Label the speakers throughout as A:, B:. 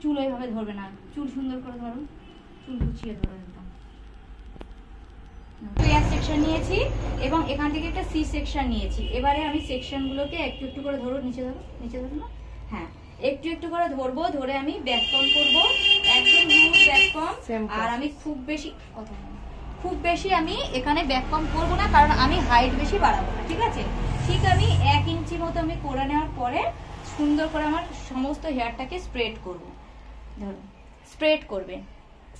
A: চুল এইভাবে ধরবে না, চুল সুন্দর করে ধরো, চুল গুছিয়ে ধরো একদম। এয়ার সেকশন নিয়েছি এবং এখান থেকে একটা সি সেকশন নিয়েছি। এবারে আমি সেকশনগুলোকে একটু একটু করে ধরো, নিচে ধরো, নিচে ধরো না, হ্যাঁ একটু একটু করে ধরবো, ধরে আমি ব্যাক কম করবো, একদম হিউজ ব্যাক কম। আর আমি খুব বেশি আমি এখানে ব্যাক কম করবো না, কারণ আমি হাইট বেশি বাড়াবো না, ঠিক আছে। ঠিক আমি 1 ইঞ্চি মতো আমি করে নেওয়ার পরে সুন্দর করে আমার সমস্ত হেয়ারটাকে স্প্রেড করবো। ধরো স্প্রেড করবে,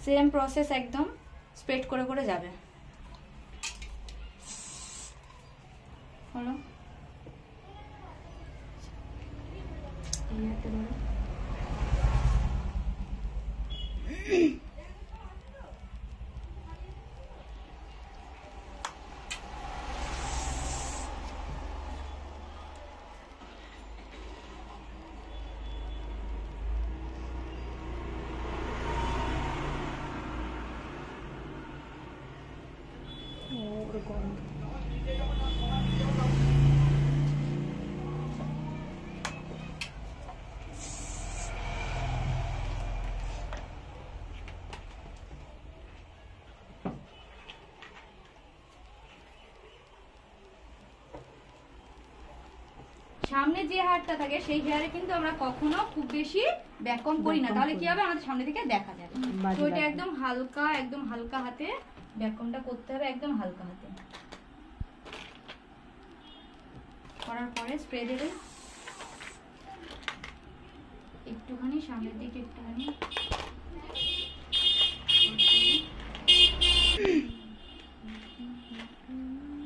A: সেম প্রসেস একদম স্প্রেড করে করে যাবে। হলো সামনে যে হেয়ারটা থাকে সেই হেয়ারে কিন্তু আমরা কখনো খুব বেশি ব্যাক কম করি না, তাহলে কি হবে আমাদের সামনে থেকে দেখা যাবে। তো এটা একদম হালকা হাতে ব্যাক কমটা করতে হবে, একদম হালকা হাতে করার পরে স্প্রে দেবে একটুখানি সামনের দিকে, একটুখানি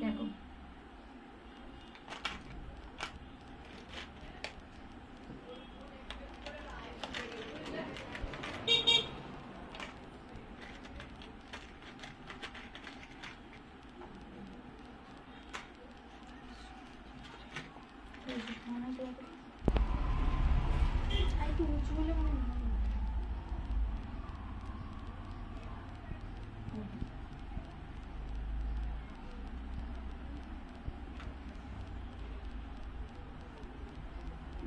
A: দেখো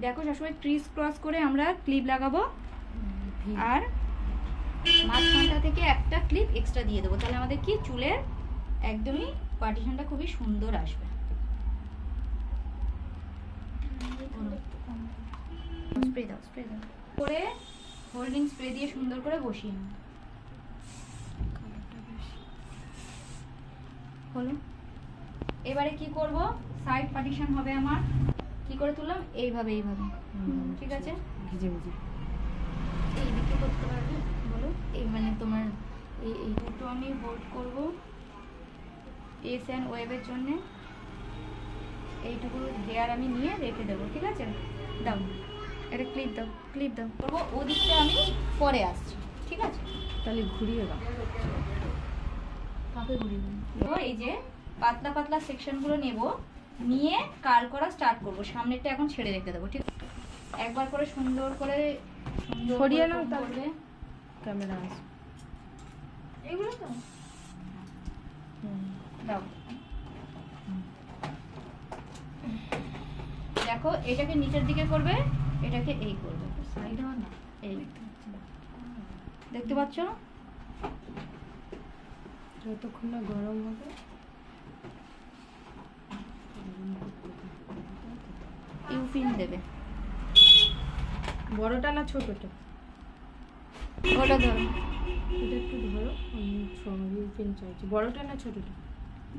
A: দেখো সবসময় ক্রিস ক্রস করে আমরা ক্লিপ লাগাবো, আর মাঝখানটা থেকে একটা ক্লিপ এক্সট্রা দিয়ে দেবো, তাহলে আমাদের কি চুলের একদমই পার্টিশনটা খুবই সুন্দর আসবে। স্প্রে দাও করে হোল্ডিং স্প্রে দিয়ে সুন্দর করে বসিয়ে নাও। হলো, এবারে কি করব, সাইড পার্টিশন হবে আমার। কি করে তুললাম, এইভাবে ঠিক আছে, এই দিকে করতে পারবে বলো, এই মানে তোমার এই দুটো আমি হোল্ড করব এস অ্যান্ড ওয়েভের জন্য, এইটুকু হেয়ার আমি নিয়ে রেখে দেবো, ঠিক আছে। দাও এটা ক্লিপ দাও করবো, ওদিকটা আমি পরে আসছি, ঠিক আছে।
B: তাহলে ঘুরিয়ে দাও,
A: কাকে ঘুরিয়ে দেবো, এই যে পাতলা পাতলা সেকশনগুলো নেব, নিয়ে কার্ল করা স্টার্ট করব। সামনেরটা এখন ছেড়ে রেখে দেবো, ঠিক একবার করে সুন্দর করে
B: সরিয়ে নাও, তাহলে ক্যামেরা আসবে
A: এগুলো তো দাও। দেখো এটাকে নিচের দিকে করবে, এটাকে এই করবে, সাইডে না এই, দেখতে পাচ্ছ
B: যতক্ষণ না গরম হবে।
A: ইউপিন দেবে,
B: বড়টা না ছোটটা?
A: ওটা ধরো,
B: এটা একটু ধরো, আমি ইউপিন চাইছি। বড়টা না ছোটটা?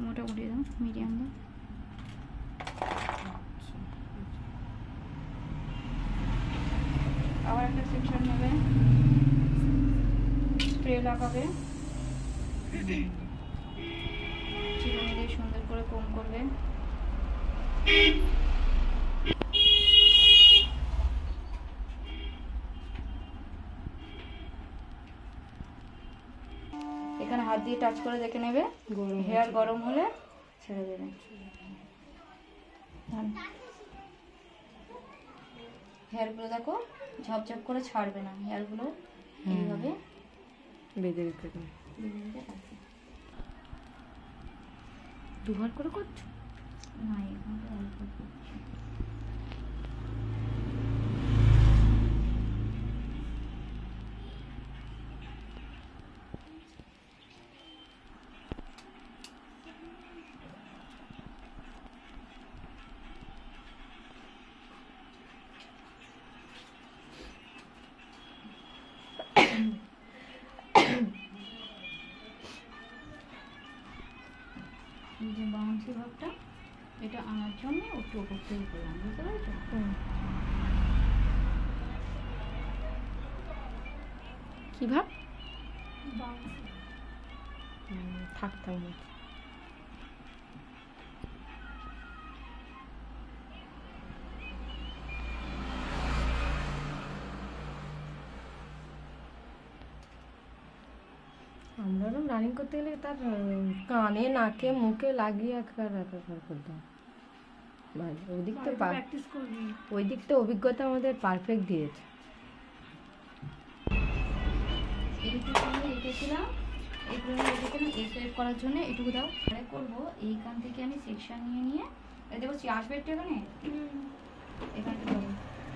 A: মোটামুটি দাও, মিডিয়াম দাও। আবার একটা সেকশন নেবে, স্প্রে লাগাবে, চিরুনি দিয়ে সুন্দর করে কম করবে। এখানে হাত দিয়ে টাচ করে দেখে নেবে, হেয়ার গরম হলে ছেড়ে দেবে। হেয়ারগুলো দেখো ঝপঝপ করে ছাড়বে না, হেয়ারগুলো এইভাবে
B: বেঁধে রেখে দেবে। দুবার করে করছো
A: না, এইভাবে অল্প করছি। এই যে বাউন্সি ভাবটা, এটা আনার জন্য একটু ওপর থেকে করলাম, বুঝতে পারছো?
B: কি ভাব? থাকতাম না। আমরা রানিং করতে গেলে তার কানে নাকে মুখে লাগিয়ে একাকার করতাম ভাই। ওই দিক তো
C: প্র্যাকটিস করবি।
B: ওই দিক তো অভিজ্ঞতা আমাদের পারফেক্ট দিয়েছে।
A: এইটুকু রেখেছিলাম, এইগুলো রেখেছিলাম এই সেট করার জন্য। এটুকু দাও তাহলে করবো। এইখান থেকে আমি সেকশন নিয়ে নিয়ে, এই দেখো আসবে একটু এখানে,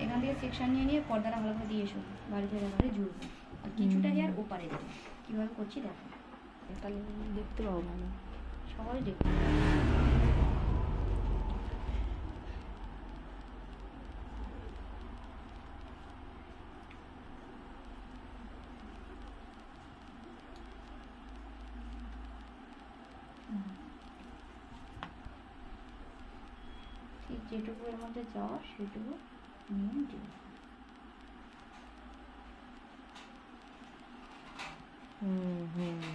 A: এখান থেকে সেকশন নিয়ে নিয়ে পর্দাটা ভালো করে দিয়ে এসো, বাড়িতে ব্যাপারে জুড়বো। আর কিছুটা হেয়ার ওপারে দেবো। কীভাবে করছি দেখো,
B: তাহলে দেখতে পাবো ভালো,
A: সবাই দেখো। ঠিক যেটুকু এর মধ্যে যাওয়া সেটুকু নিয়ে দিও।
B: হুম হুম